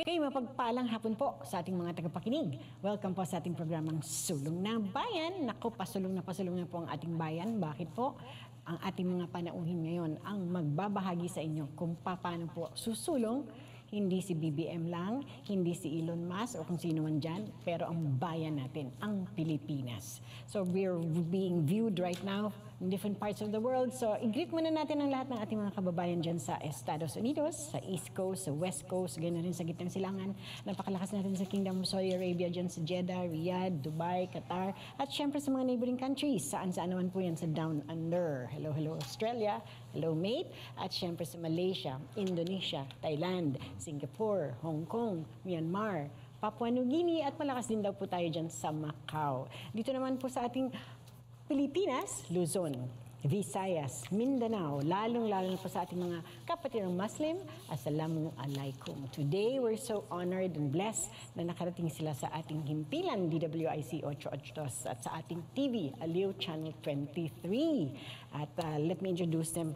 Kayo mapagpalang hapon po sa ating mga tagapakinig. Welcome po sa ating programang Sulong na Bayan. Naku, pasulong na po ang ating bayan. Bakit po? Ang ating mga panauhin ngayon ang magbabahagi sa inyo kung paano po susulong. Hindi si BBM lang, hindi si Elon Musk o kung sino man dyan, pero ang bayan natin, ang Pilipinas. So we're being viewed right now in different parts of the world. So i-greet muna natin ang lahat ng ating mga kababayan dyan sa Estados Unidos, sa East Coast, sa West Coast, ganoon rin sa gitnang silangan. Napakalakas natin sa Kingdom of Saudi Arabia dyan sa Jeddah, Riyadh, Dubai, Qatar, at syempre sa mga neighboring countries, saan naman po yan sa Down Under. Hello, Australia, hello mate, at syempre sa Malaysia, Indonesia, Thailand, Singapore, Hong Kong, Myanmar, Papua New Guinea, at malakas din daw po tayo dyan sa Macau. Dito naman po sa ating Pilipinas, Luzon, Visayas, Mindanao, lalong-lalo po sa ating mga kapatirang Muslim, Assalamu alaikum. Today, we're so honored and blessed na nakarating sila sa ating himpilan, DWIC 88 at sa ating TV, Aliw Channel 23. At let me introduce them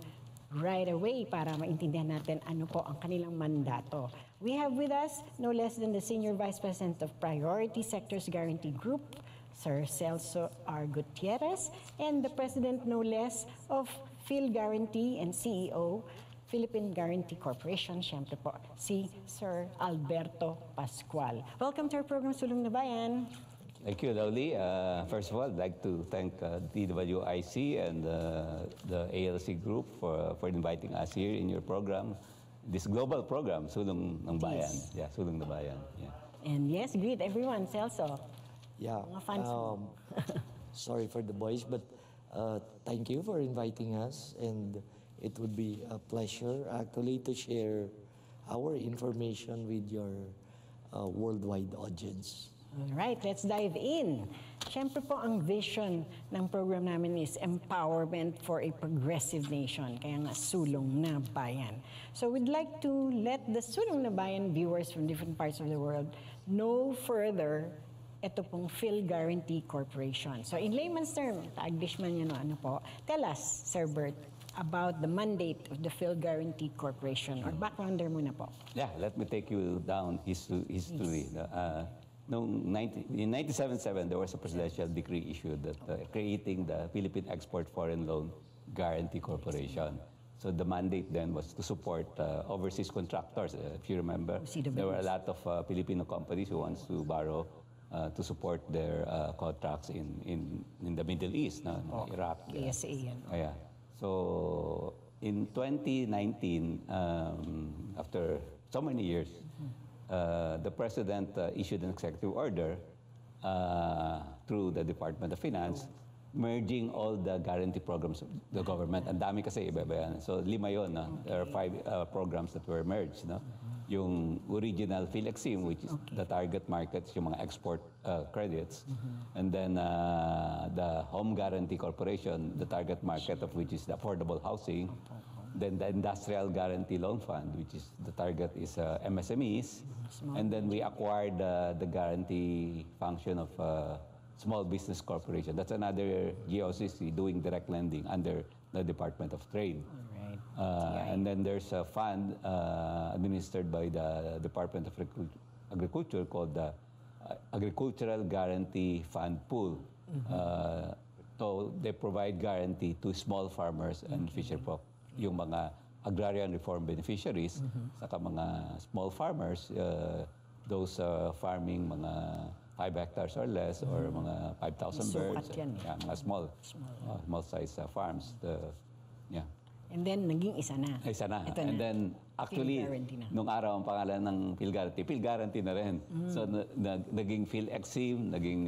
right away para maintindihan natin ano po ang kanilang mandato. We have with us no less than the Senior Vice President of Priority Sectors Guarantee Group, Sir Celso R. Gutierrez, and the President no less of Phil Guarantee and CEO, Philippine Guarantee Corporation, siyempre po, si Sir Alberto Pascual. Welcome to our program, Sulong na Bayan. Thank you, Lovely. First of all, I'd like to thank DWIC and the ALC Group for inviting us here in your program, this global program, Sulong ng Bayan. Yes. Yeah, Sulong na Bayan. Yeah. And yes, greet everyone, Celso. Yeah. Mga fans mo. Sorry for the voice, but thank you for inviting us, and it would be a pleasure actually to share our information with your worldwide audience. Alright, let's dive in. Siyempre po, ang vision ng program namin is empowerment for a progressive nation. Kaya nga, Sulong na Bayan. So we'd like to let the Sulong na Bayan viewers from different parts of the world know further ito pong Phil Guarantee Corporation. So in layman's term, Taglish man yan o ano po, tell us, Sir Bert, about the mandate of the Phil Guarantee Corporation, or backgrounder muna po. Yeah, let me take you down history. In 1977, there was a presidential decree issued that creating the Philippine Export Foreign Loan Guarantee Corporation. So the mandate then was to support overseas contractors. If you remember, there were a lot of Filipino companies who wants to borrow to support their contracts in the Middle East, Iraq. PSA yan. Yeah. So in 2019, after so many years, the President issued an executive order through the Department of Finance, merging all the guarantee programs of the government. Ang dami kasi iba-iba yan. So 5 yun. There are 5 programs that were merged. Yung original PhilExim, which is the target markets, yung mga export credits. And then the Home Guarantee Corporation, the target market of which is the affordable housing. Then the Industrial Guarantee Loan Fund, which is the target is MSMEs. And then we acquired the guarantee function of Small Business Corporation. That's another GOCC doing direct lending under the Department of Trade. And then there's a fund administered by the Department of Agriculture called the Agricultural Guarantee Fund Pool. So they provide guarantee to small farmers and fisher folk, yung mga agrarian reform beneficiaries, saka mga small farmers, those farming mga 5 hectares or less, or mga 5,000 birds. Yeah, mga small size farms. Yeah. And then, naging isa na. Isa na. Ito And na. then, actually, nung araw ang pangalan ng Phil Guarantee na rin. So, naging PhilExim, naging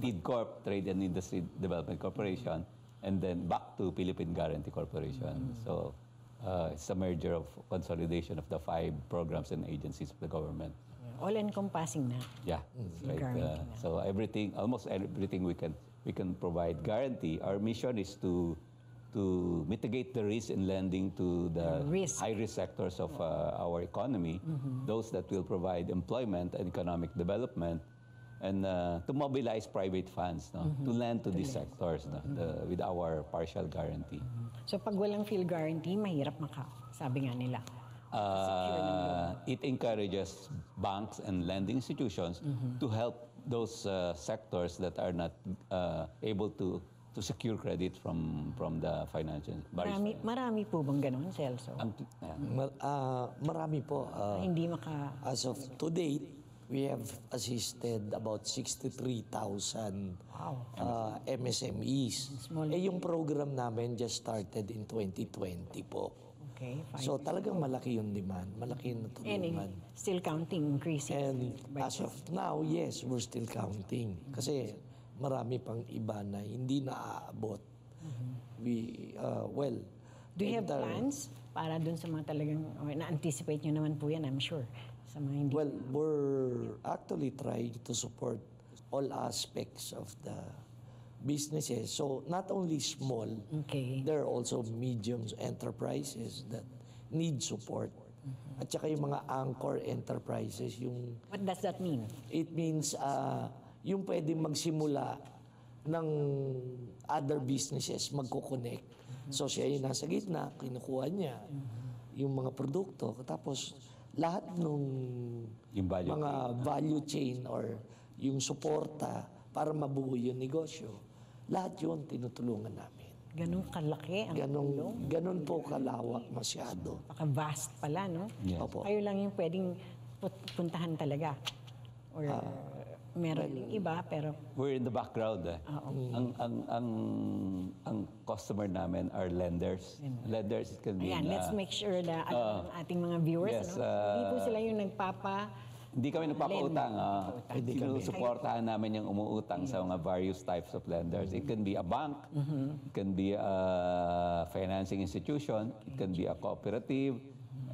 TIDCorp, Trade and Industry Development Corporation, and then back to Philippine Guarantee Corporation. So, it's a merger of consolidation of the 5 programs and agencies of the government. All-encompassing na. Yeah, right. So, almost everything we can provide guarantee. Our mission is to mitigate the risk in lending to the high-risk sectors of our economy, those that will provide employment and economic development, and to mobilize private funds to lend to these sectors with our partial guarantee. So pag walang Phil Guarantee, mahirap sabi nga nila. It encourages banks and lending institutions to help those sectors that are not able to secure credit from the financial bodies. Marami po bang ganun, Celso? Marami po. Hindi maka... As of to date, we have assisted about 63,000 MSMEs. Yung program namin just started in 2020 po. Okay, fine. So talagang malaki yung demand, malaki yung natulungan. Still counting, increasing. And as of now, yes, we're still counting. Kasi marami pang iba na hindi naaabot. Do you have plans para dun sa mga talagang, na-anticipate nyo naman po yan, I'm sure. Sa mga hindi. Well, we're actually trying to support all aspects of the businesses. So not only small, Okay. there are also medium enterprises that need support. At saka yung mga anchor enterprises, What does that mean? it means yung pwedeng magsimula ng other businesses magkoconnect. So siya yung nasa gitna, kinukuha niya yung mga produkto. Tapos lahat ng Yung value mga value chain or yung suporta para mabuo yung negosyo, lahat yun tinutulungan namin. Ganun kalaki ang tulong? Ganun po kalawak masyado. Paka-vast pala, no? Yes. Opo. Kayo lang yung pwedeng puntahan talaga. Or meron ding iba, pero We're in the background. Ang customer namin are lenders. Lenders can be ayan, let's make sure na ang ating mga viewers, yes, hindi po sila yung Hindi kami nagpapautang. Sinusuportahan namin yung umuutang sa mga various types of lenders. It can be a bank, it can be a financing institution, it can be a cooperative,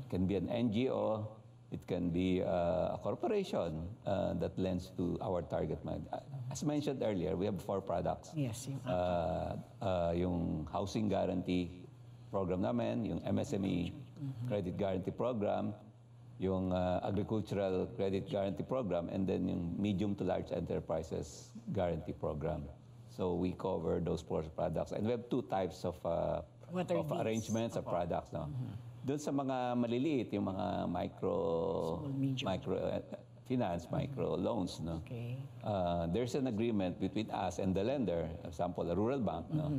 it can be an NGO, it can be a corporation that lends to our target market. As mentioned earlier, we have 4 products. Yes. Yung housing guarantee program namin, yung MSME credit guarantee program, yung agricultural credit guarantee program, and then yung medium to large enterprises guarantee program. So we cover those 4 products. And we have 2 types of What are these? arrangements of products. No? Doon sa mga maliliit, yung mga finance, micro loans. No? Okay. There's an agreement between us and the lender, for example, a rural bank. No?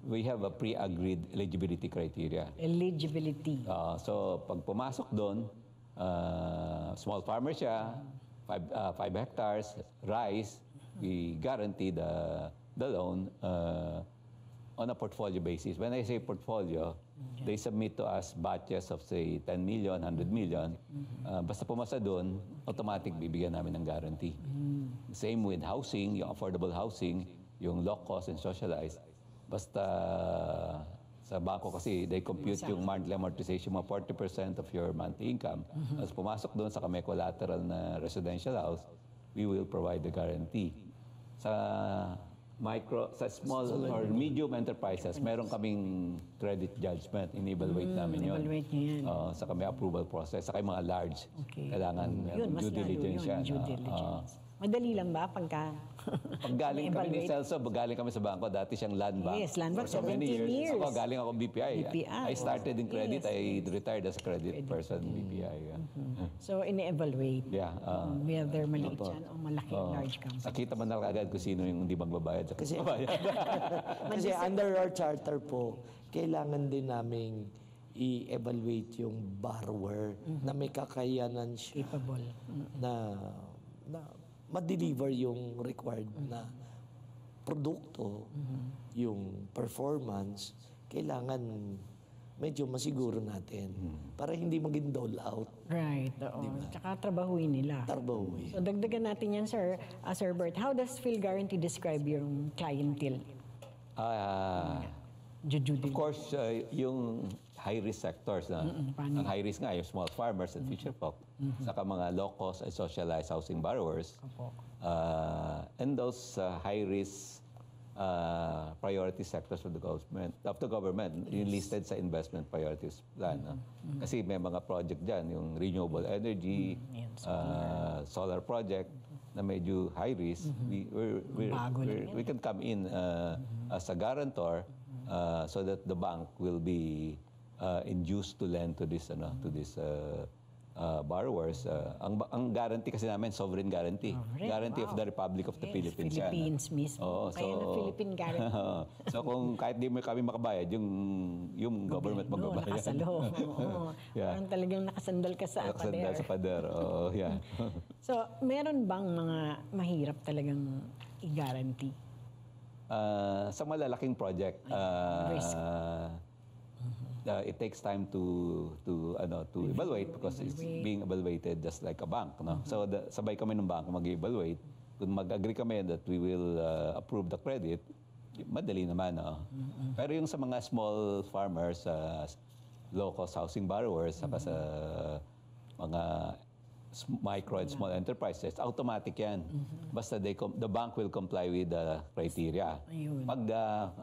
We have a pre-agreed eligibility criteria. Eligibility. So pag pumasok doon, small farmer siya, 5 hectares, rice, we guarantee the loan on a portfolio basis. When I say portfolio, they submit to us batches of say 10 million, 100 million. Basta pumasa doon, automatic bibigyan namin ng guarantee. Same with housing, yung affordable housing, yung low cost and socialized. Basta sa bangko kasi they compute yung monthly amortization mo 40% of your monthly income. As pumasok doon sa may collateral na residential house, we will provide the guarantee. Sa small or medium enterprises, meron kaming credit judgment. In-evaluate namin yun. Evaluate niyo yan. Sa kami approval process. Sa mga large, Okay. kailangan Yun, mas due lalo diligence yun, yan. due diligence. Madali lang ba pagka Pag galing kami ni evaluate? Celso, galing kami sa bangko, dati siyang land bank. Yes, land bank, For so many 17 years. Ako, galing ako BPI. BPI. I started in credit, Yes. I retired as a credit person, BPI. So, ini-evaluate Yeah. whether maliit yan o malaki, large company. Nakita mo na agad kung sino yung hindi magbabayad sa magbabayad. Kasi under our charter po, kailangan din naming i-evaluate yung borrower na may kakayanan siya Capable. na ma-deliver yung required na produkto, yung performance, kailangan medyo masiguro natin para hindi maging dole out. Right. Oo. Tsaka trabahuin nila. Tarbawi. So, dagdagan natin yan, sir. Sir Bert, how does Phil Guarantee describe yung clientele? Of course, yung high-risk sectors na ang high-risk nga, yung small farmers and fisher folk, saka mga low-cost and socialized housing borrowers. And those high-risk priority sectors of the government, yung listed sa investment priorities plan. Kasi may mga project dyan, yung renewable energy, solar project, na medyo high risk. We can come in as a guarantor so that the bank will be induced to lend to this borrowers. Ang guarantee kasi namin, sovereign guarantee. Guarantee of the Republic of the Philippines. yan. Philippines mismo. Oo, Kaya na Philippine guarantee. so kung kahit di mo kami makabayad, yung government magbabayad. Nakasalo. Oo. Yeah. Parang talagang nakasandal ka sa Nakasandal sa pader. pader. Oo, yeah. So, meron bang mga mahirap talagang i-guarantee? Sa malalaking project, risk. It takes time to evaluate because it's being evaluated just like a bank, no? So sabay kami ng banko mag-evaluate. Kung mag-agree kami that we will approve the credit, madali naman, no? Pero yung sa mga small farmers, low-cost housing borrowers, saka sa mga micro and small enterprises, automatic yan. Basta the bank will comply with the criteria. Ayun. Pag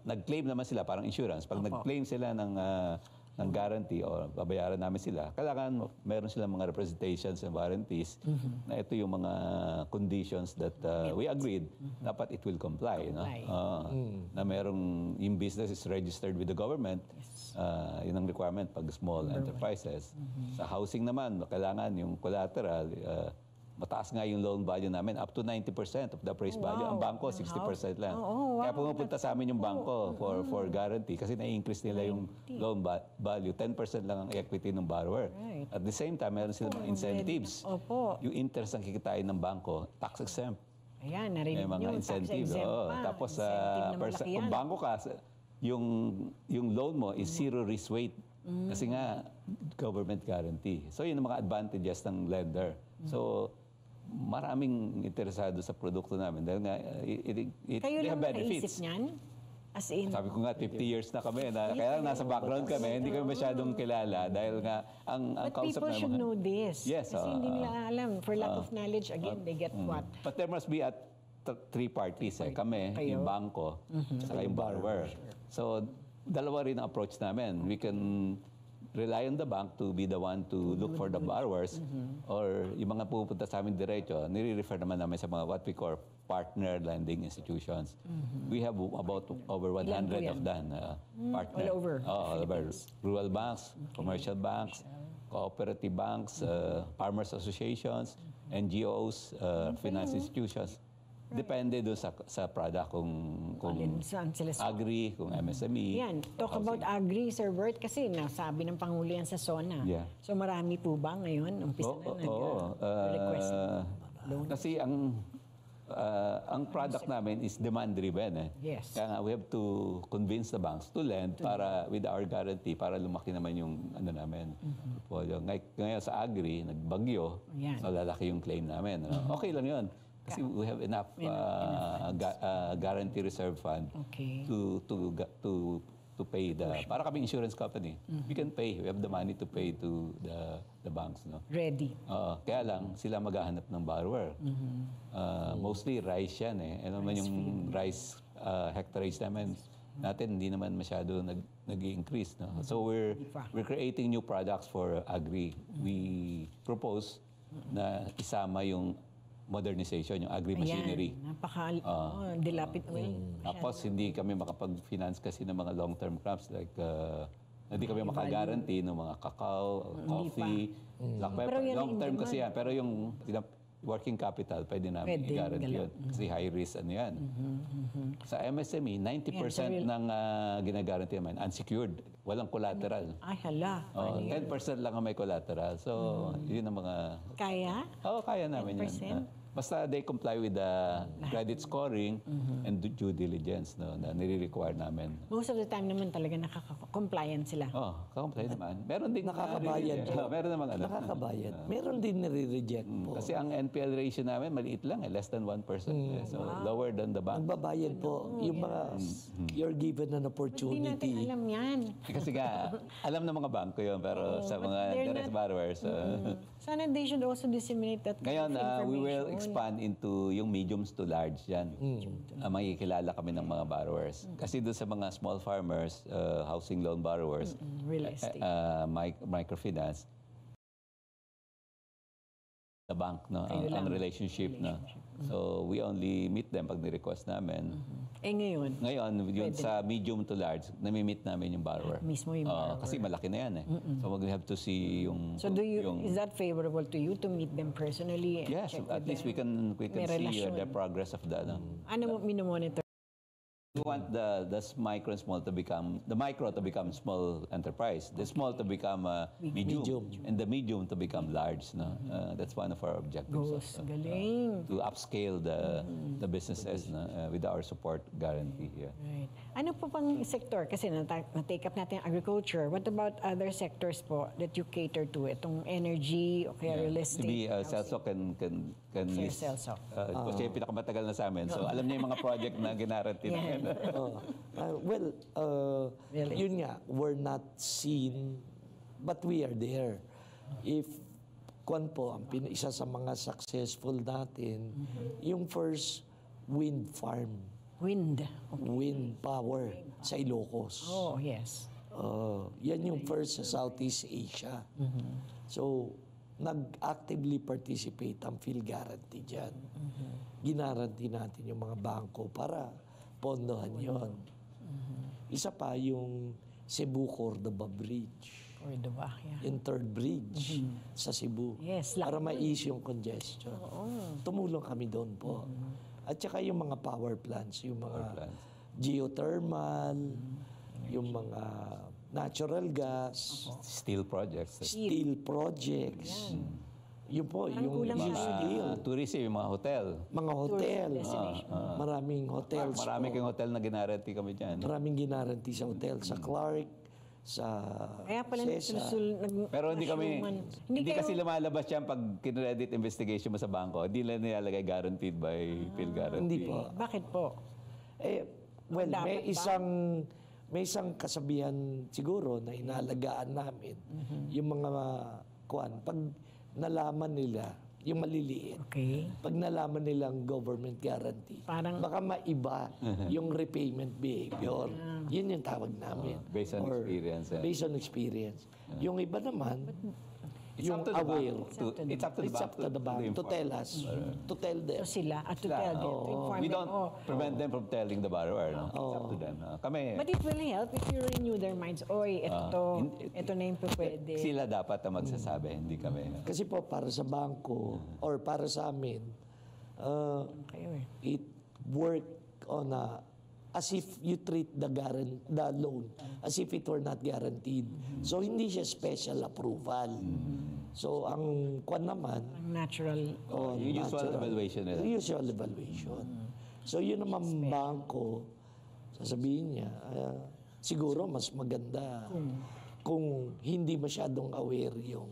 nag-claim naman sila, parang insurance, pag nag-claim sila ng guarantee o babayaran namin sila, kailangan meron silang mga representations and warranties na ito yung mga conditions that we agreed, dapat it will comply. No? Na merong yung business is registered with the government, yun ang requirement pag small enterprises. Sa housing naman, kailangan yung collateral, mataas nga yung loan value namin, up to 90% of the appraised value. Ang bangko, 60% lang. Kaya pumupunta sa amin yung bangko for guarantee kasi na-increase nila yung loan value. 10% lang ang equity ng borrower. Right. At the same time, meron silang mga incentives. Opo. Yung interest ang kikitain ng bangko, tax exempt. Ayan, May narinig mga nyo, tax incentives. exempt Oo. pa. Tapos, Incentive na malaki kung yan. bangko ka, yung loan mo is zero risk weight. Kasi nga, government guarantee. So, yun ang mga advantages ng lender. So, maraming interesado sa produkto namin dahil nga Kayo they have lang nakaisip benefits. niyan? As in, Sabi ko nga 50 years na kami kaya lang nasa background kami, hindi kami masyadong kilala dahil nga ang but concept people should know this. Yes, Kasi hindi nila alam. For lack of knowledge, again, they get what? But there must be three parties. Kami, Kayo. yung bangko, saka yung borrower. So, dalawa rin ang approach namin. We can rely on the bank to be the one to look for the borrowers or yung mga pupunta sa amin diretso, nire-refer naman namin sa mga what we call partner lending institutions. We have about over 100 of them. Partner. All over All over. Rural banks, commercial banks, cooperative banks, farmers associations, NGOs, finance institutions. Depende doon sa product kung Alin, saan sila sa... agri, kung MSME. Yan, talk about agri, Sir Bert, kasi nasabi ng Pangulo yan sa SONA. Yeah. So marami po ba ngayon? Umpisa na nag-request? Kasi ang product namin is demand-driven. Yes. Kaya nga, we have to convince the banks to lend para with our guarantee para lumaki naman yung namin. Portfolio. Ngayon sa agri, nagbagyo, Yan. so lalaki yung claim namin. Okay lang yun. Kasi we have enough guarantee reserve fund Okay. to pay para kami insurance company. We can pay. We have the money to pay to the banks, no. Ready. Kaya lang sila maghahanap ng borrower. Mostly rice yan eh. Ano naman yung rice hectarage natin hindi naman masyado nag-increase, no. So we're creating new products for agri. We propose na isama yung modernization, yung agri-machinery. Dilapit mo yun. Tapos hindi kami makapag-finance kasi ng mga long-term crops like hindi kami makaguarantee ng mga cacao, coffee, black pepper. Long-term kasi yan. Pero yung working capital, pwede namin i-guarantee yun. Kasi high risk yan. Sa MSME, 90% ng ginaguarantee naman, unsecured. Walang collateral. Ay, hala. 10% lang ang may collateral. So, yun ang mga... Kaya? Oo, kaya namin 10%? yun. Basta they comply with the credit scoring and due diligence na nire-require namin. Most of the time naman talaga nakaka-compliant sila. Comply naman. Meron din Nakakabayad. meron naman Nakakabayad. Meron din nare-reject po. Kasi ang NPL ratio namin maliit lang less than 1%. So lower than the bank. Nagbabayad po. Yung mga, you're given an Hindi natin opportunity. alam yan. Kasi nga, alam ng mga bangko yun, pero sa but mga they're direct not- borrowers, Sana they should also disseminate that ngayon, kind of we will information. expand into yung mediums to large yan. Makikilala kami ng mga borrowers. Kasi doon sa mga small farmers, housing loan borrowers, Real estate. microfinance, the bank, no? Ang relationship, no? So, we only meet them pag ni-request namin. Ngayon, Ngayon, yun sa medium to large, nami-meet namin yung borrower. mismo yung borrower. Kasi malaki na yan eh. So, we have to see yung... So is that favorable to you to meet them personally? And Yes, check at with least we them? can May see relasyon. the progress of the... Ano mo minomonitor? We want the micro and small to become, the micro to become small enterprise, the small to become medium, and the medium to become large. No? That's one of our objectives. Goals. Galing. To upscale the businesses, no? With our support guarantee here. Right. Ano po pang sector? Kasi na-take up natin ang agriculture. What about other sectors po that you cater to? Itong energy o kaya real estate? Maybe Celso can Sir list. Celso. Kasi yung pinakamatagal na sa amin. So alam niya yung mga project na ginarantin namin. Really? Yun nga, we're not seen, but we are there. If, kwan po, isa sa mga successful natin, yung first wind farm, Wind. wind power sa Ilocos. Oh, yes. Yan yung first sa Southeast Asia. So, nag-actively participate ang PhilGuarantee dyan. Ginaranti natin yung mga bangko para pondohan yon. Isa pa yung Cebu Cordova Bridge. Or the back, yeah. Yung third bridge sa Cebu. Yes, Para ma-ease yung congestion. Tumulong kami doon po. At saka yung mga power plants, yung mga geothermal, yung mga natural gas, Steel projects. steel projects. Yun po, yung steel. Tourism, yung mga hotel. Mga hotel. Maraming hotels. Marami kang hotel na ginaranti kami dyan. Maraming ginaranti sa hotel. Sa Clark, sa Kaya pala Cesa. Pero hindi kami, hindi kayo- kasi lumalabas yan pag kinredit investigation mo sa bangko. Hindi lang nilalagay guaranteed by PhilGuarantee. Hindi po. Bakit po? Well, Dapat may isang kasabihan siguro na inalagaan namin. Yung mga pag nalaman nila, yung maliliit, Okay. pag nalaman nila ang government guarantee, Parang- baka maiba yung repayment behavior. Yun yung tawag namin. Based on Or experience, Based on experience. Yung iba naman, It's yung up to the aware. bank. It's up to the It's bank up to the bank to inform. tell us, to tell them. So sila, at to tell them, to inform We them, don't oh. prevent them from telling the borrower. No? It's up to them. Kami, But it will help if you renew their minds. Oy, ito na yung pwede. sila dapat ang magsasabi, hindi kami. Kasi po, para sa bangko, or para sa amin, Kayo eh. it work on as if you treat the loan as if it were not guaranteed. So, hindi siya special approval. So, ang kwan naman, Ang natural. Yung usual evaluation nila. usual evaluation. So, yun naman bangko, sasabihin niya, siguro mas maganda kung hindi masyadong aware yung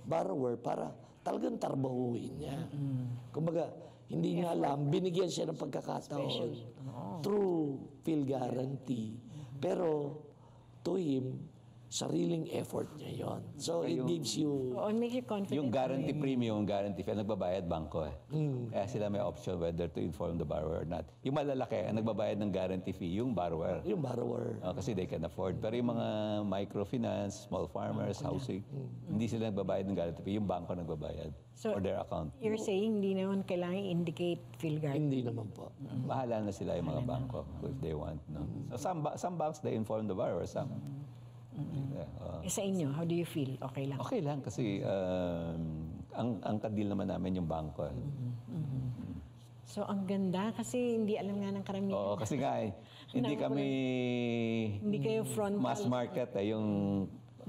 borrower para talagang tarbahuin niya. Kumbaga, hindi niya alam, binigyan siya ng pagkakataon through PhilGuarantee. Pero to him, sariling effort niya yon. So it gives you... Oh, it makes you confident. Yung guarantee premium, guarantee fee, ang nagbabayad bangko eh. Kaya sila may option whether to inform the borrower or not. Yung malalaki, ang nagbabayad ng guarantee fee, yung borrower. Yung borrower. Kasi they can afford. Pero yung mga microfinance, small farmers, housing, hindi sila nagbabayad ng guarantee fee. Yung bangko nagbabayad So, for their account. You're saying hindi naman kailangan i-indicate PhilGuarantee. Hindi naman po. Bahala na sila yung mga bangko if they want. No? So some banks, they inform the borrower. Some. Sa inyo, how do you feel? Okay lang. Okay lang kasi ang kadil naman namin yung bangko. So, ang ganda kasi hindi alam nga ng karamihan. Oo, kasi nga hindi kami Hindi kayo frontal. mass market yung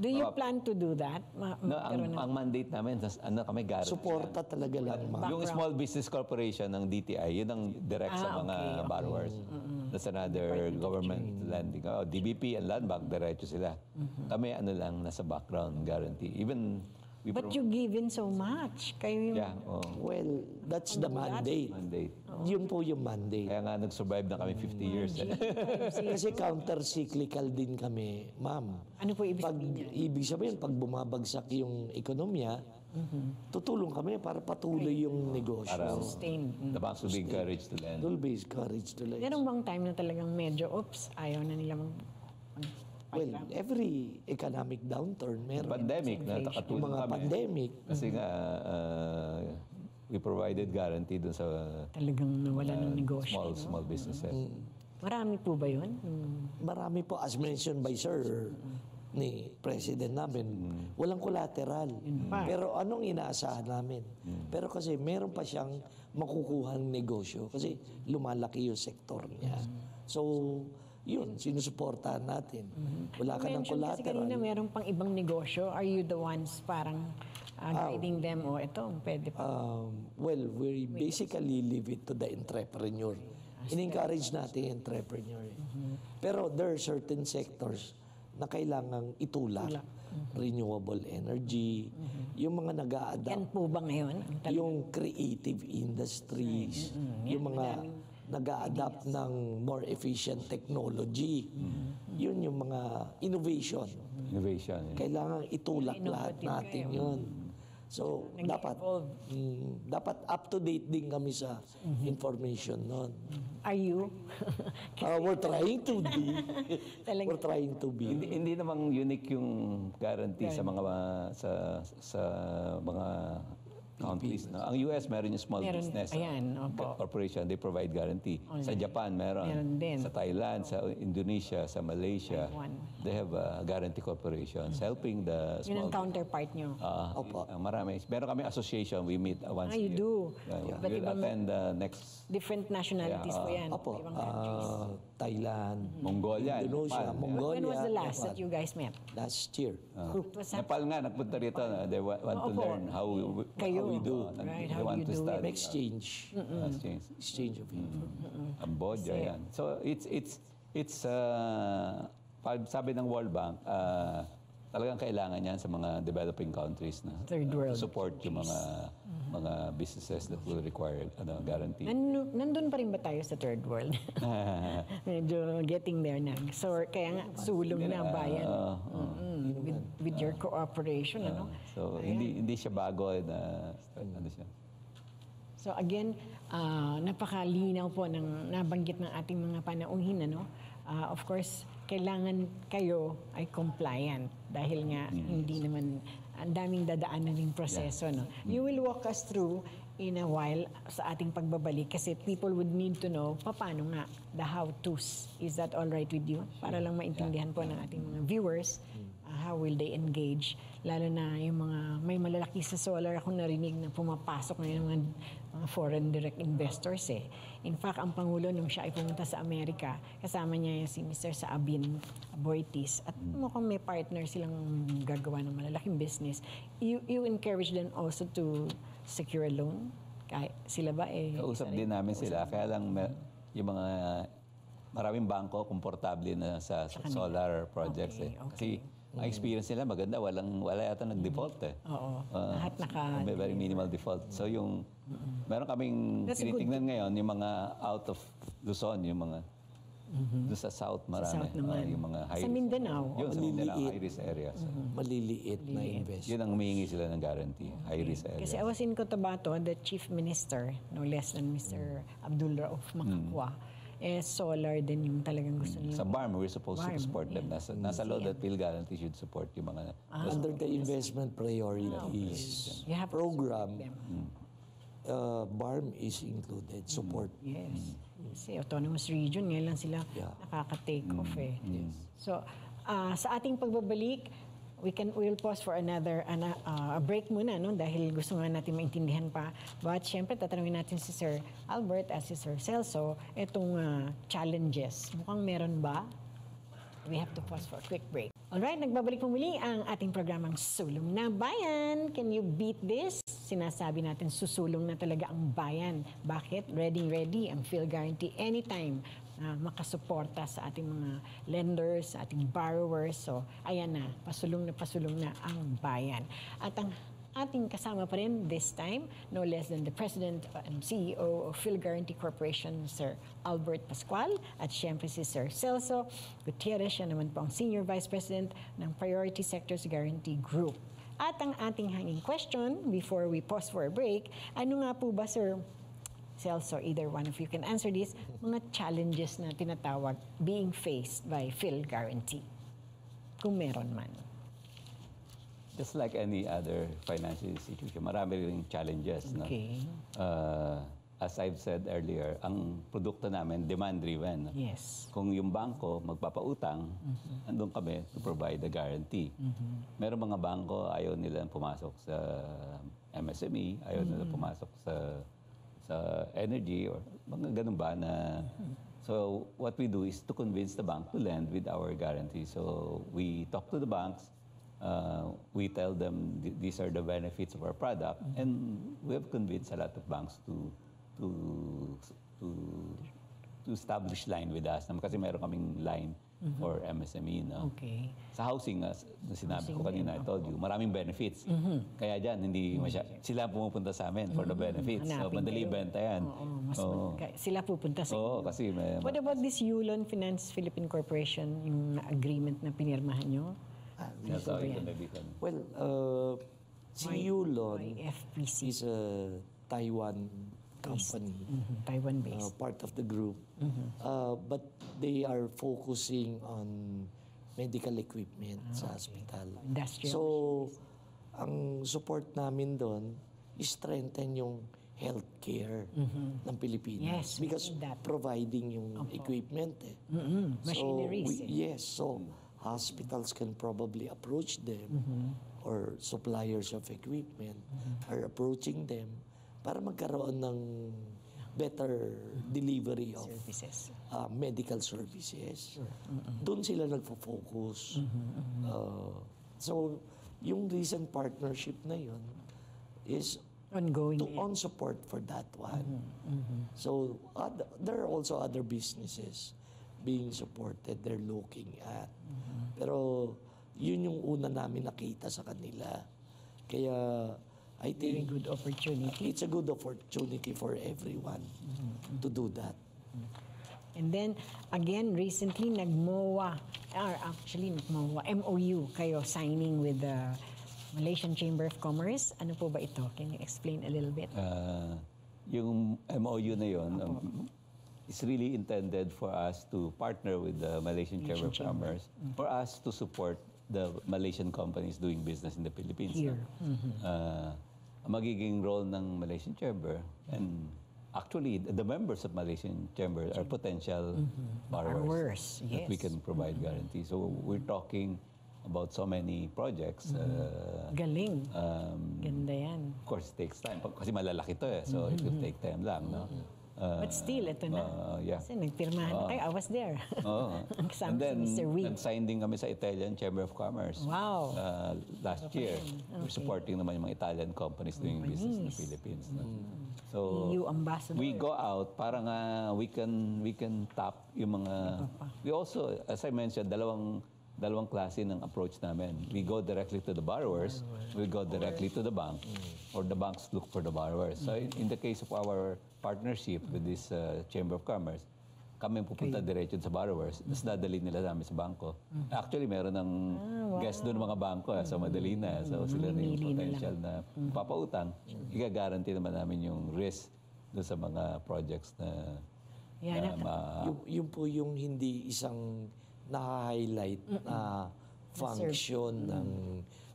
Do you plan to do that? no, ang mandate namin kami guarantee. Suporta talaga lang, ma'am. Yung Small Business Corporation ng DTI, yun ang direct sa mga borrowers. That's another government lending. DBP and Land Bank, diretso sila. Kami lang, nasa background guarantee. Even we But you give in so much. Kayo yung... yeah, Well, that's the mandate. mandate. Yun po yung mandate. Kaya nga nag-survive na kami 50 years. Kasi counter-cyclical din kami, ma'am. Ano po ibig sabihin niya? Ibig sabihin, pag bumabagsak yung ekonomiya, tutulong kami para patuloy yung negosyo. Para Sustain. the banks will be encouraged to lend. Will be encouraged to lend. Meron bang time na talagang medyo, oops, ayaw na nila Well, every economic downturn, meron. Pandemic, Inflation. nakatulong Mga kami. pandemic. Kasi nga, we provided guarantee dun sa Talagang nawala ng negosyo. small businesses. Marami po ba yun? Marami po, as mentioned by Sir, ni President namin, walang collateral. Pero anong inaasahan namin? Pero kasi meron pa siyang makukuhang negosyo kasi lumalaki yung sektor niya. So, yun, sinusuportahan natin. Wala ka ng Mention kasi collateral. kanina meron pang ibang negosyo. Are you the ones parang guiding them? O ito, pwede pa. Well, we basically leave it to the entrepreneur. In-encourage natin yung entrepreneur. Pero there are certain sectors na kailangang itulak. Renewable energy, yung mga nag-a-adapt, Yan po ba ngayon? Ang yung creative industries, yung mga nag-a-adapt ng more efficient technology, yun yung mga innovation. Innovation. Kailangan itulak lahat Innovative natin kayo. yun. So, Nag-evolve. dapat up-to-date din kami sa information nun. Are you? We're trying to be. Talaga. We're trying to be. Hindi namang unique yung guarantee sa mga sa mga countries. No? Ang US meron yung small Meron. business Ayan, opo. corporation, they provide guarantee. Sa Japan meron. Meron din. Sa Thailand, sa Indonesia, sa Malaysia, Taiwan. they have guarantee corporations helping the Yun ang small counterpart nyo. Opo. marami. Meron kami association, we meet once You a year. do. Yeah, Iba't we'll ibang attend the next different nationalities po yan. Opo, Ibang countries. Thailand, Mongolia, Indonesia, Nepal. Mongolia. When was the last Nepal. that you guys met? Last year. It was Nepal nga, nagpunta rito. They want to Opo. learn how Kayo. we do. Right, They how want you to do it. study. Exchange. Exchange. Exchange of information. Cambodia, yan. So, sabi ng World Bank, talagang kailangan yan sa mga developing countries na Third world support yung mga businesses that will require guarantee. Nandun pa rin ba tayo sa third world? Medyo getting there na. So, kaya nga, sulong na bayan. With your cooperation, ano? So, hindi siya bago na ano siya. So again, napakalinaw po ng nabanggit ng ating mga panauhin, ano? Of course, kailangan kayo ay compliant dahil nga hindi naman ang daming dadaanan ng proseso, no? You will walk us through in a while sa ating pagbabalik kasi people would need to know paano nga the how-tos. Is that all right with you? Para lang maintindihan po ng ating mga viewers how will they engage, lalo na yung mga may malalaki sa solar akong narinig na pumapasok na yung mga foreign direct investors eh. In fact, ang Pangulo nung siya ay pumunta sa Amerika, kasama niya si Mr. Sabin Boitis at mukhang may partner silang gagawa ng malalaking business. You encourage them also to secure a loan? Kahit sila ba eh? Kausap din namin sila. Kaya lang yung mga maraming bangko komportable na sa solar projects. Kasi ang experience nila maganda, wala yata nag-default eh. Oo. Lahat Very minimal default. So yung meron kaming That's good. tinitingnan ngayon yung mga out of Luzon, yung mga doon sa south marami. South naman. Yung mga high Sa risk. Mindanao. Yun, sa Mindanao, Maliliit. high risk areas. Maliliit na investment. Yun ang humihingi sila ng guarantee, high risk areas. Kasi I was in Cotabato, the Chief Minister, no less than Mr. Abdul Rauf Makakwa, solar din yung talagang gusto niya. Sa BARM, we're supposed to support them. Nasa law that will guarantee should support yung mga Under the investment priorities You have to program, BARM is included, support. Yes. Kasi autonomous region, ngayon lang sila nakaka-take off eh. So, sa ating pagbabalik, we'll pause for another a break muna, no? Dahil gusto nga natin maintindihan pa. But syempre, tatanungin natin si Sir Albert at si Sir Celso, itong challenges. Mukhang meron ba? We have to pause for a quick break. Alright, nagbabalik po muli ang ating programang Sulong na Bayan. Can you beat this? Sinasabi natin susulong na talaga ang bayan. Bakit? Ready ang Phil Guarantee anytime na makasuporta sa ating mga lenders, sa ating borrowers. So, ayan na pasulong na ang bayan. At ang ating kasama pa rin this time, no less than the President and CEO of Phil Guarantee Corporation, Sir Albert Pascual, at syempre si Sir Celso Gutierrez, siya naman po ang Senior Vice President ng Priority Sectors Guarantee Group. At ang ating hanging question, before we pause for a break, ano nga po ba, Sir Celso, either one of you can answer this, mga challenges na tinatawag being faced by Phil Guarantee? kung meron man? Just like any other financial institution, marami ring challenges. No? Okay. As I've said earlier, ang produkto namin, demand-driven. No? Yes. Kung yung bangko magpapautang, andun kami to provide the guarantee. Meron mga bangko, ayaw nilang pumasok sa MSME, ayaw nilang pumasok sa energy, or mga ganun ba na... So what we do is to convince the bank to lend with our guarantee. So we talk to the banks, we tell them these are the benefits of our product, and we have convinced a lot of banks to establish line with us kasi meron kaming line for MSME. No? Okay. Sa housing, na sinabi ko kanina, I told you, maraming benefits. Kaya dyan, hindi sila pumupunta sa amin for the benefits. So, Hanapin madali kayo. benta yan. Sila pupunta sa Oo, kasi What about this Yulon Finance Philippine Corporation, yung agreement na pinirmahan nyo? Sorry, ito nabikon. Well, si Yulon YFPC, is a Taiwan company, Taiwan-based. part of the group. But they are focusing on medical equipment sa hospital. Industrial So, ang support namin doon is strengthen yung healthcare ng Pilipinas. Yes, we because need that. providing yung equipment. Machineries. So hospitals can probably approach them or suppliers of equipment are approaching them para magkaroon ng better delivery of Services. medical services. Doon sila nagfo-focus. So, yung recent partnership na yun is Ongoing. to on support for that one. So, there are also other businesses being supported they're looking at. Pero, yun yung una namin nakita sa kanila. Kaya, I Very think good opportunity. it's a good opportunity for everyone to do that. And then, again, recently, nag-MOA, or actually, nag-MOA, MOU kayo signing with the Malaysian Chamber of Commerce. Ano po ba ito? Can you explain a little bit? Yung MOU na yun is really intended for us to partner with the Malaysian Chamber of Commerce for us to support the Malaysian companies doing business in the Philippines. Here. Ang magiging role ng Malaysian Chamber, and actually the members of Malaysian Chamber are potential borrowers that we yes. can provide guarantee. So we're talking about so many projects. Galing. Ganda yan. Of course, it takes time. Kasi malalaki to eh. So it will take time lang, no? But still, ito na. Yeah. Kasi nagpirmahan na kayo. I was there. Oo. Kasama And then, si Mr. Wee. nag-sign din kami sa Italian Chamber of Commerce. Wow. Last year. We're supporting naman yung mga Italian companies doing business in the Philippines. No? So, EU ambassador. we go out para nga we can tap yung mga... We also, as I mentioned, dalawang klase ng approach namin. We go directly to the borrowers, we go directly to the bank, or the banks look for the borrowers. So in the case of our partnership with this Chamber of Commerce, kami pupunta diretso sa borrowers, tapos dadali nila namin sa bangko. Actually, meron ng guest doon mga bangko, so madali na. So sila na yung potential na papautang. Igagaranti naman namin yung risk doon sa mga projects na Yung po yung hindi isang na-highlight na function ng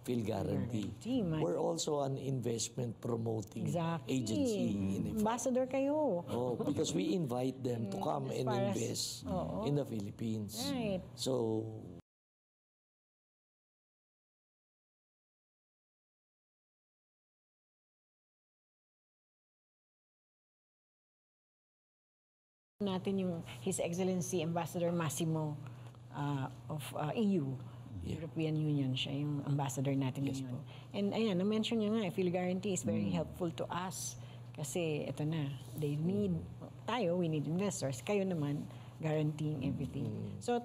PhilGuarantee. We're also an investment promoting agency. In effect. Ambassador kayo. Oh, because we invite them to come and invest in the Philippines. Right. So, Natin yung His Excellency Ambassador Massimo of EU. European Union, siya yung ambassador natin ngayon. And ayan, na-mention niya nga, PhilGuarantee is very helpful to us. Kasi ito na, they need, we need investors. Kayo naman, guaranteeing everything. So,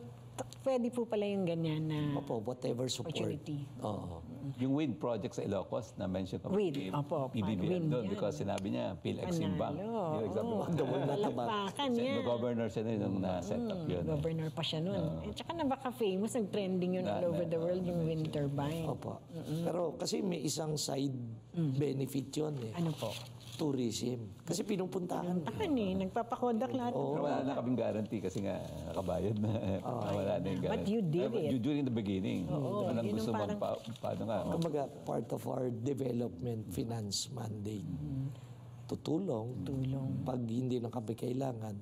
pwede po pala yung ganyan na opo, whatever support. opportunity. Oo. yung wind project sa Ilocos na mention ko Wind, opo, PBBM wind doon yan. because sinabi niya PhilExim Bank. Panalo. Yung example. Palakpakan niya. The governor siya nung na-set up yun. Governor pa siya nun. At saka na baka famous, nag-trending yun all over the world, yung wind turbine. Opo. Pero kasi may isang side benefit yun eh. Ano po? Tourism. Kasi pinupuntahan. Takan nagpapakodak lahat. Pero wala na kaming guarantee kasi nga nakabayad na. Wala wala na yung But ganun. you did it. During the beginning. Oo, Diba lang yun ang gusto parang- paano nga. Kumbaga, part of our development finance mandate. Tutulong. Pag hindi na kami kailangan,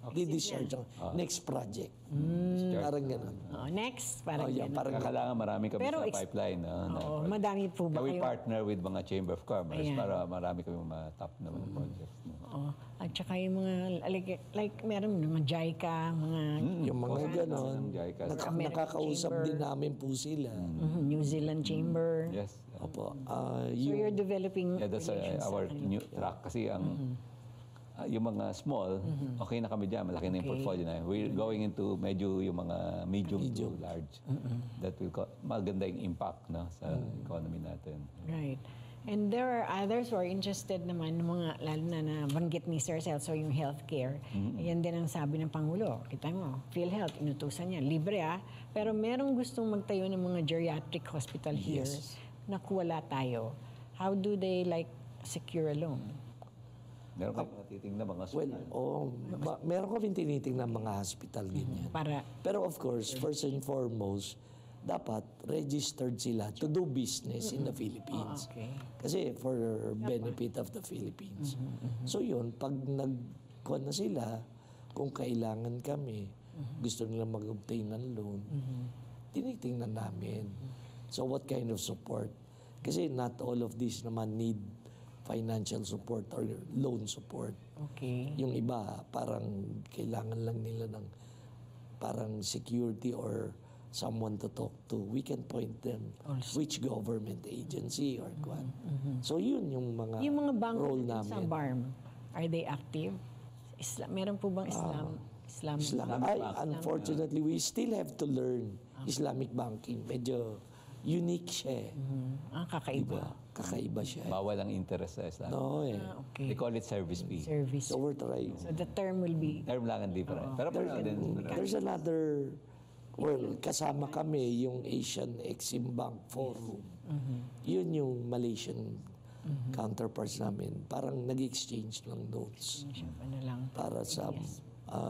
di-discharge ang next project. Parang ganun. Next, parang yan, ganun. parang Kailangan marami kami Pero sa pipeline. Oo, madami po ba We kayo? partner with mga Chamber of Commerce Ayan. para marami kami mga top na mga projects. No? Oo. At saka yung mga, like meron mga JICA, mga Yung mga ganon, ng JICA. American nakakausap Chamber. din namin po sila. New Zealand Chamber. Yes. Opo. So you're developing Yeah, that's relations our sa kanila. new track. Kasi ang yung mga small, okay na kami dyan. Malaki na yung portfolio na yun. We're going into medyo yung mga medium to large. That will maganda yung impact no, sa economy natin. Right. And there are others who are interested naman, mga, lalo na nabanggit ni Sir Celso, yung healthcare. Yan din ang sabi ng Pangulo. Kita mo, PhilHealth, inutusan niya. Libre pero merong gustong magtayo ng mga geriatric hospital here na wala tayo. How do they secure a loan? Meron kayong mga titingnan mga Well, meron kami tinitingnan mga hospital ganyan. Para, Pero of course, first and foremost, dapat registered sila to do business in the Philippines. okay. Kasi for benefit of the Philippines. So yun, pag nagkuhan na sila, kung kailangan kami, gusto nila mag-obtain ng loan, tinitingnan namin. So what kind of support? Kasi not all of these naman need financial support or loan support. okay. Yung iba, parang kailangan lang nila ng parang security or someone to talk to. We can point them which government agency or what. So yun yung mga, Yung mga bangko role sa namin. BARM, are they active? Meron po bang Unfortunately, we still have to learn Islamic banking. Medyo unique siya eh. Kakaiba. Kakaiba siya. bawal ang interest sa Islam. No eh. They call it service fee. Service. So we're trying. So the term will be, Term lang ang different. Pero parang din. There's another, well, kasama kami yung Asian Exim Bank Forum. Yun yung Malaysian counterparts namin. Parang nag-exchange ng notes ano lang, para sa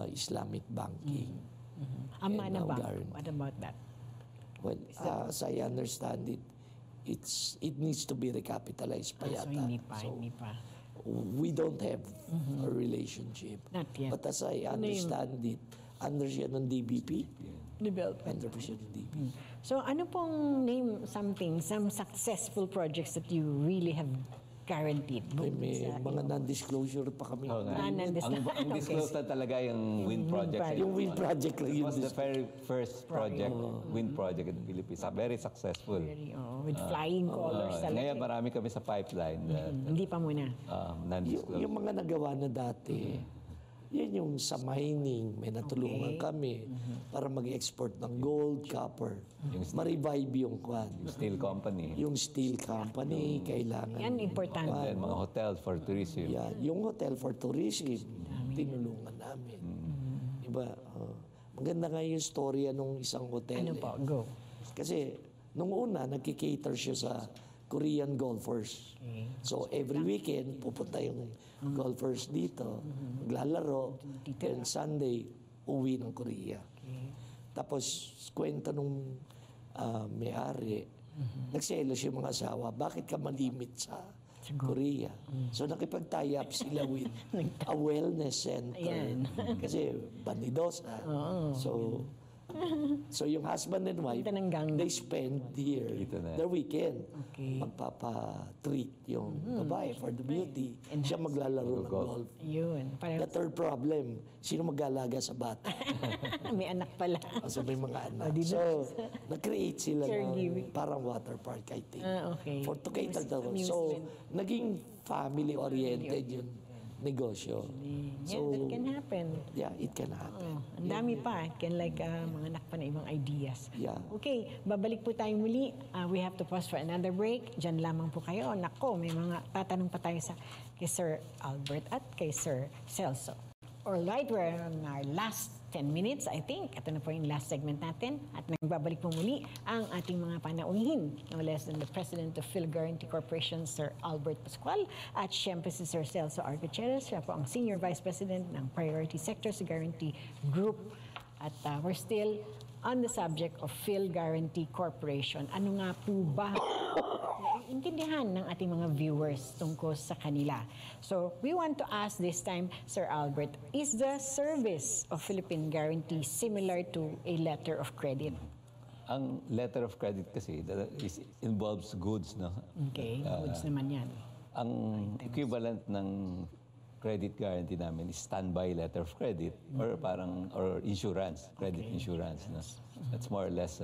Islamic banking. Amana now Bank. guarantee. What about that? Well, as I understand it, it needs to be recapitalized pa So yata. hindi pa. We don't have a relationship. Not yet. But as I understand it, under siya ng DBP, Development. under pa siya ng DBP. So ano pong some successful projects that you really have guaranteed? May mga non-disclosure pa kami. Oo nga. Non-understand. Ang disclosed na talaga yung wind project. sa Yung wind project lang It yun. was the very first project, wind project in the Philippines. Very successful. With flying colors talaga. Ngayon marami kami sa pipeline na Hindi pa muna. non-disclosed. Yung mga nagawa na dati, yan yung sa mining, may natulungan kami para mag-export ng gold, copper. Ma-revive yung kwan. Steel company. Yung steel company, kailangan. Yan importante. And mga hotels for tourism. Yan. Yung hotel for tourism, tinulungan namin. Diba? Maganda nga yung storya nung isang hotel. Ano po? Go. Kasi nung una, nagkikater siya sa Korean golfers. So every weekend, pupunta yung golfers dito, maglalaro, and Sunday, uwi ng Korea. Tapos, kwento nung may-ari, nagselos yung mga asawa, bakit ka malimit sa Korea? So nakipag-tie up sila with a wellness center. Kasi banidosa. So yung husband and wife, Punta ng Gangnam. they spend here their weekend. Okay. Magpapa-treat yung babae for the beauty. Siya maglalaro ng golf. Yun. The third problem, sino mag-alaga sa bata? May anak pala. Kasi may mga anak. So, nag-create sila ng parang water park, I think. Okay. For to cater to. So, naging family-oriented yung negosyo. Yeah, that can happen. Yeah, it can happen. Ang dami pa. It can mga anak pa na ibang ideas. Yeah. Okay, babalik po tayo muli. We have to pause for another break. Diyan lamang po kayo. Nako, may mga tatanong pa tayo kay Sir Albert at kay Sir Celso. Alright, we're on our last 10 minutes, I think. Ito na po yung last segment natin. At nagbabalik po muli ang ating mga panauhin. No less than the President of PhilGuarantee Corporation, Sir Albert Pascual. At syempre si Sir Celso R. Gutierrez. Siya po ang Senior Vice President ng Priority Sector sa Guarantee Group. At we're still on the subject of Phil Guarantee Corporation. Ano nga po ba intindihan ng ating mga viewers tungkol sa kanila? So, we want to ask this time, Sir Albert, is the service of Philippine Guarantee similar to a letter of credit? Ang letter of credit kasi involves goods, no? Okay, goods naman yan. Ang equivalent ng credit guarantee namin is standby letter of credit or insurance, credit insurance. No? That's more or less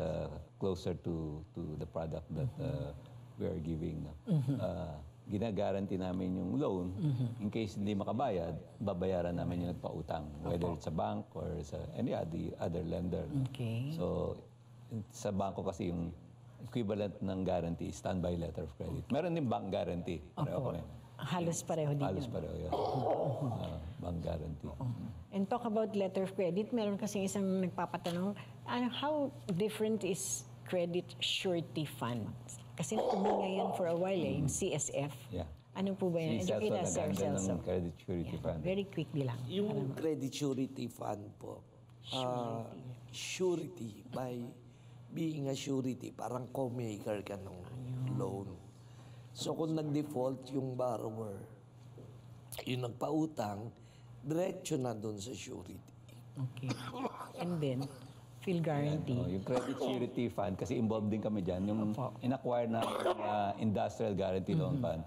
closer to the product that we are giving. No? Ginagaranti namin yung loan. In case hindi makabayad, babayaran namin yung nagpautang, whether it's a bank or sa any other lender. Okay. So, sa bangko kasi yung equivalent ng guarantee, standby letter of credit. Meron din bank guarantee. Pareho kami. Halos pareho din Halos yun. pareho yun. Bank guarantee. And talk about letter of credit, meron kasi isang nagpapatanong, how different is credit surety fund? Kasi natuloy nga yan for a while yung CSF. Yeah. Ano po ba yan? Si Educate us, Sir Celso Celso. ng credit surety fund. Very quickly lang. Yung credit surety fund po, surety by being a surety, parang co-maker ka ng loan. So kung nag-default yung borrower, yung nagpautang, diretso na doon sa surety. Okay. And then, Phil Guarantee. Yung credit surety fund, kasi involved din kami dyan, yung in-acquire na industrial guarantee loan fund,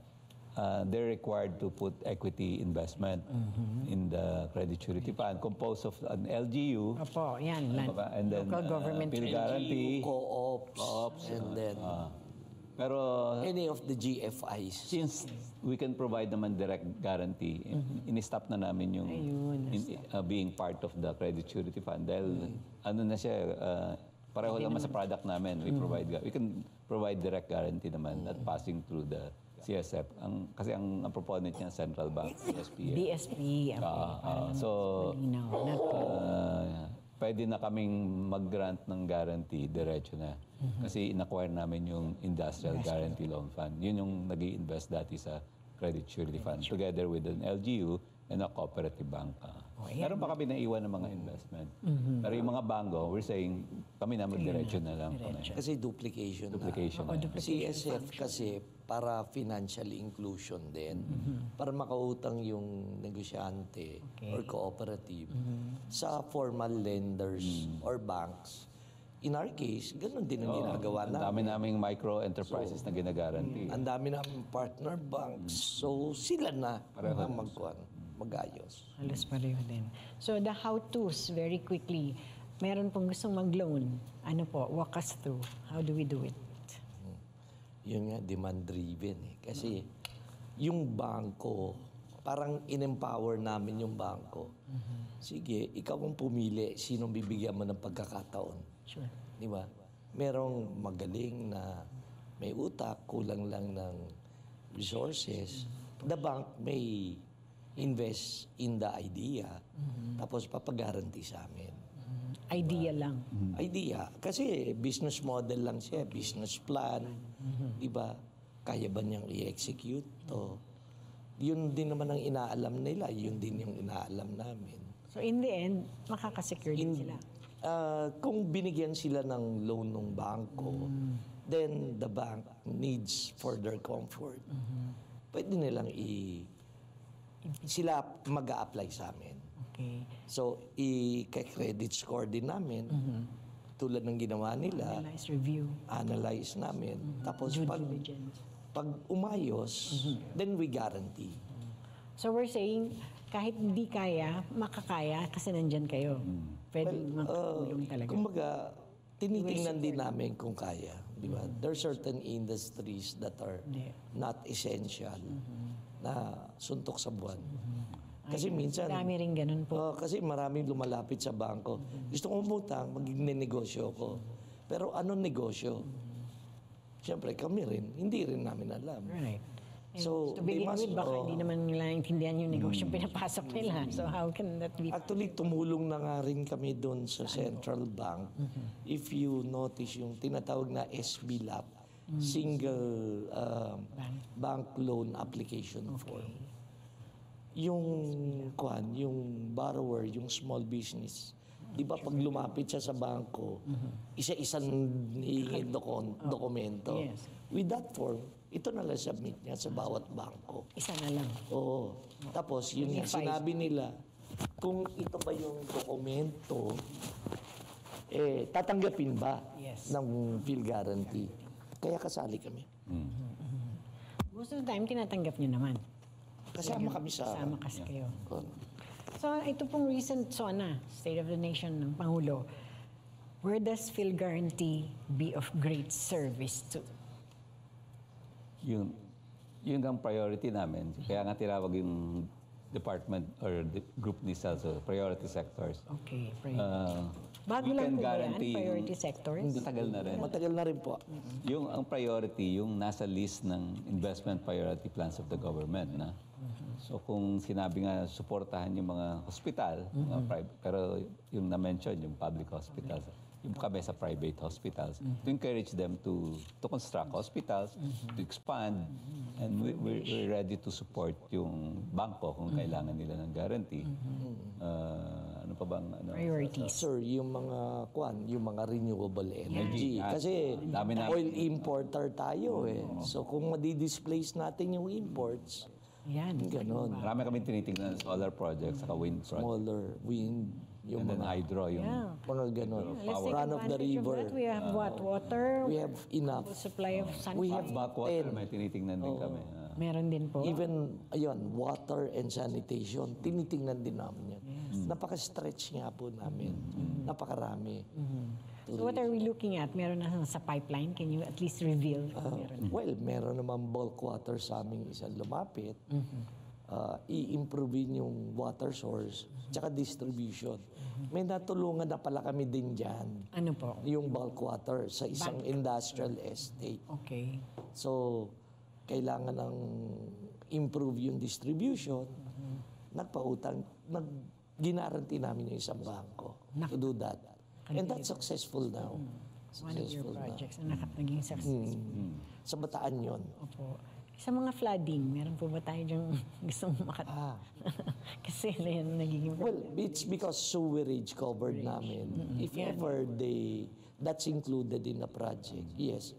they're required to put equity investment in the credit surety fund composed of an LGU, Opo, yan. and then Local government Phil guarantee, Co-ops, and then pero any of the GFIs. since we can provide naman direct guarantee, in-stop na namin yung being part of the credit surety fund dahil ano na siya, pareho naman sa product namin. We can provide direct guarantee naman at passing through the CSF. Kasi ang proponent niya Central Bank, DSP. DSP. Okay. So, Malinaw. pwede na kaming mag-grant ng guarantee, diretso na. Kasi in-acquire namin yung Industrial Guarantee Loan Fund. Yun yung nag-i-invest dati sa Credit Surety Fund together with an LGU and a cooperative bank. Meron pa kami naiwan ng mga investment. Pero yung mga bangko, we're saying kami na mag-diretso na lang. Kasi duplication. Duplication. CSF kasi para financial inclusion din. Para makautang yung negosyante or cooperative sa formal lenders or banks. In our case, ganun din ang ginagawa Ang dami naming micro enterprises na ginagaranti. Ang dami namin partner banks. So sila na ang mag-ayos. Halos pareho din. So the how-tos, very quickly. Meron pong gustong mag-loan. Ano po? Walk us through. How do we do it? Yun nga, demand-driven eh. Kasi yung bangko, parang in-empower namin yung bangko. Sige, ikaw ang pumili, sinong bibigyan mo ng pagkakataon. Sure. Di ba? Merong magaling na may utak, kulang lang ng resources. The bank may invest in the idea, tapos papagaranti sa amin. Idea lang. Idea. Kasi business model lang siya, business plan. Diba? Kaya ba niyang i-execute to? Yun din naman ang inaalam nila, yun din yung inaalam namin. So in the end, makakasecure din sila. Kung binigyan sila ng loan ng bangko, then the bank needs further comfort. Pwede nilang sila mag-a-apply sa amin. Okay. So, i-credit score din namin. Tulad ng ginawa nila, Analyze, review. analyze namin. Tapos Due pag diligence. umayos, then we guarantee. So we're saying, kahit hindi kaya, makakaya kasi nandyan kayo. Pwede makatulong talaga. Kumbaga, tinitingnan din namin kung kaya. Di ba? There are certain industries that are not essential na suntok sa buwan. Kasi minsan, Marami rin ganun po. kasi maraming lumalapit sa bangko. Gusto kong umutang, magiging negosyo ko. Pero anong negosyo? Siyempre, kami rin, hindi rin namin alam. Right. And So, to they begin must- with, baka hindi naman nila intindihan yung negosyo pinapasok nila. So how can that be? Actually, tumulong na nga rin kami doon sa Central Bank. If you notice yung tinatawag na SBLAP, Single Bank Loan Application Form. Yung borrower, yung small business, Di ba pag lumapit siya sa bangko, isa-isang dokumento. Yes. With that form, ito na lang submit niya sa bawat bangko. Isa na lang. Oo. Tapos, yun nga, sinabi nila, kung ito ba yung dokumento, tatanggapin ba Yes. ng field guarantee? Kaya kasali kami. Most of the time, tinatanggap nyo naman. Kasama kami sa... Kasama kasi kayo. So, ito pong recent SONA, State of the Nation ng Pangulo, where does field guarantee be of great service to? Yun ang priority namin. Kaya nga tinawag yung department or the group ni SEL, so priority sectors. Okay, we bago lang can po ba yan, guarantee priority sectors? Matagal na rin. Matagal na rin po. Ang priority, yung nasa list ng investment priority plans of the government. Na? So kung sinabi nga, suportahan yung mga hospital, mga private, pero yung na-mention, yung public hospitals, yung kami sa private hospitals, to encourage them to construct hospitals, to expand, and we're ready to support yung bangko kung kailangan nila ng guarantee. Ano pa bang... Priorities. Sir, yung mga renewable energy. Yeah. Kasi Dami na. oil importer tayo eh. So kung madi-displace natin yung imports, Yan. ganon. Marami kami tinitignan solar projects, saka wind projects, Smaller wind, yung and then hydro, yung... Yeah. mga ganon. Let's take Run of the advantage of river. that. We have water, We have enough. supply of sun. We have Backwater, may tinitignan din kami. Meron din po. Even, water and sanitation, tinitingnan din namin yan. Napaka-stretch nga po namin. Napakarami. So what are we looking at? Meron na sa pipeline? Can you at least reveal? Well, meron naman bulk water sa aming isang lumapit. I-improve yung water source, tsaka distribution. May natulungan na pala kami din dyan. Ano po? Yung bulk water sa isang industrial estate. Okay. So, kailangan ng improve yung distribution. Nagpautang, ginaranti namin yung isang bangko to do that. And that's successful now. One of your Successful na. projects na naging successful. Sa Bataan yun. Opo. Sa mga flooding, meron po ba tayo diyang gustong Kasi na yan nagiging Well, it's because sewerage covered namin. If ever that's included in the project, yes.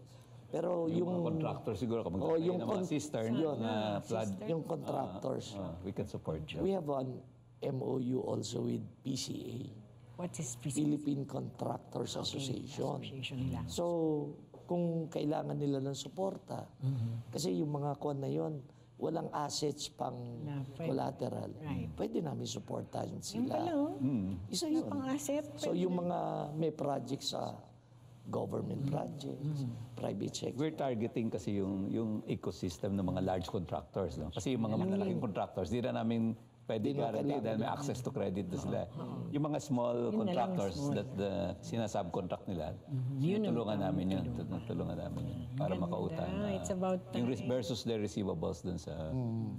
Pero Yung mga yung contractor siguro, kapag yung ng mga cistern, yun, na flood, yung contractors, we can support them. we have an MOU also with PCA, what is Philippine Contractors Association. association nila? So, kung kailangan nila ng suporta, kasi yung mga kuwan na yun, walang assets pang Na pwede. collateral, Right. pwede namin suportahan Yung sila. pala, Isa yun. pang-asset. So yung mga may projects sa government projects, private sector. We're targeting kasi yung ecosystem ng mga large contractors. No? Kasi yung mga malalaking contractors, di na namin pwede guarantee dahil may access to credit na sila. Yung mga small contractors that sinasubcontract nila, tulungan namin yun. Tulungan namin yun para makautang. It's about yung versus their receivables dun sa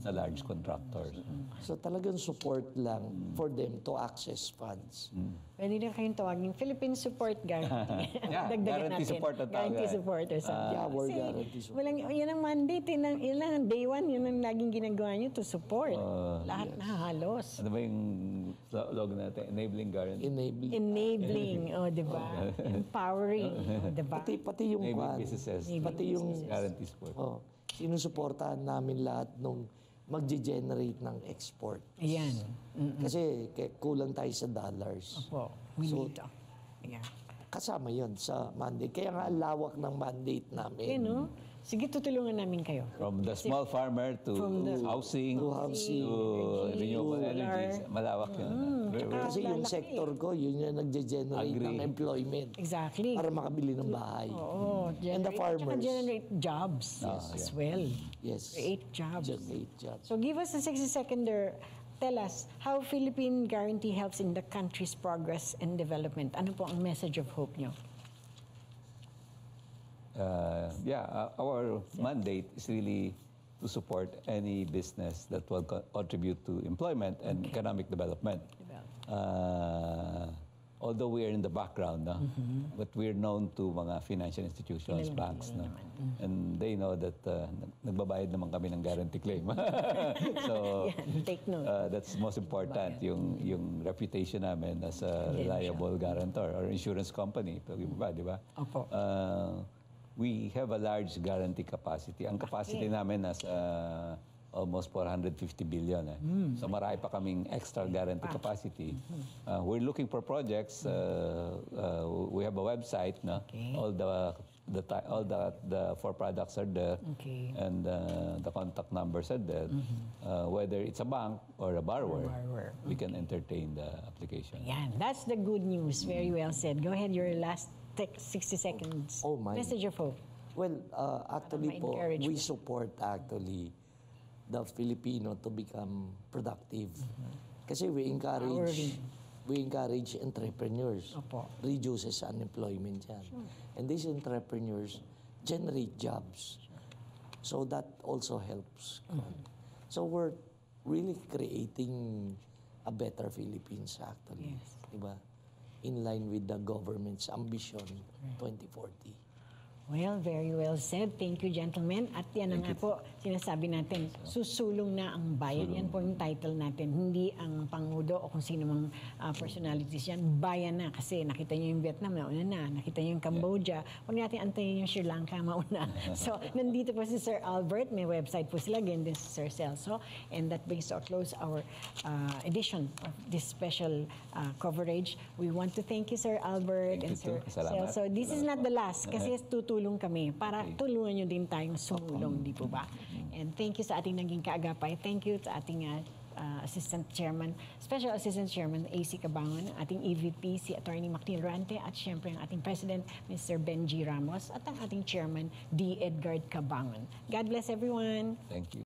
large contractors. So talagang support lang for them to access funds. Pwede na kayong tawagin Philippine Support Guarantee. Yeah, Dagdagan guarantee natin. support at Guarantee tawag. support or something. Yeah, we're Kasi guarantee support. Walang, yan ang mandate. Yan lang ang day one. Yan ang laging ginagawa nyo to support. Lahat na halos. Ano ba yung slogan natin? Enabling guarantee. Enabling, di ba? Empowering, di ba? Pati yung Enabling kwan, businesses. pati yung Guarantee support. sinusuportahan namin lahat nung magge-generate ng export. Ayan. Kasi kulang tayo sa dollars. Opo. We need to. Yeah. Kasama yon sa mandate. Kaya nga ang lawak ng mandate namin. Okay, no? Sige, tutulungan namin kayo. From the small farmer to housing, To housing, to renewable solar. energies. Malawak yun. Kasi yung sector ko, yun yung nagge-generate Agree. ng employment Exactly. para makabili ng bahay. Oo. And the farmers. Tsaka generate jobs as well. Yes. Create jobs. Generate jobs. So give us a 60-seconder. Tell us how Philippine Guarantee helps in the country's progress and development. Ano po ang message of hope nyo? Our mandate is really to support any business that will contribute to employment and economic development. although we are in the background, no? But we're known to mga financial institutions, banks, no? And they know that nagbabayad naman kami ng guarantee claim. So, Yan, take note. that's most important, yung reputation namin as a reliable guarantor or insurance company. Di ba? Opo. We have a large guarantee capacity. Ang capacity namin nasa almost 450 billion. So marami pa kaming extra guarantee capacity. We're looking for projects. We have a website. No? Okay. All the four products are there. Okay. And the contact numbers are there. Whether it's a bank or a borrower, we can entertain the application. Yan, that's the good news. Very well said. Go ahead, your last 60 seconds. Oh, my. Message of hope. Well, actually po, ma-encourage we mo. support actually the Filipino to become productive. Kasi we encourage entrepreneurs. Opo. Reduces unemployment yan. And these entrepreneurs generate jobs. So that also helps. So we're really creating a better Philippines actually. Yes. Diba? In line with the government's ambition 2040. Well, very well said. Thank you, gentlemen. At yan na nga po, sinasabi natin, susulong na ang bayan. Yan po yung title natin. Hindi ang pangudo o kung sino mang personalities yan. Bayan na. Kasi nakita niyo yung Vietnam, mauna na. Nakita niyo yung Cambodia. Huwag natin antayin yung Sri Lanka, mauna. So, nandito po si Sir Albert. May website po sila. Again, this is Sir Celso. And that brings to a close our edition of this special coverage. We want to thank you, Sir Albert and Thank you Sir too. Salamat. Celso. This is not the last kasi tutulong kami para tulungan nyo din tayong sumulong, di po ba? And thank you sa ating naging kaagapay. Thank you sa ating Assistant Chairman, Special Assistant Chairman AC Cabangon, ating EVP si Attorney Macnil Rante at syempre ang ating President Mr. Benji Ramos at ang ating Chairman D. Edgard Cabangon. God bless everyone. Thank you.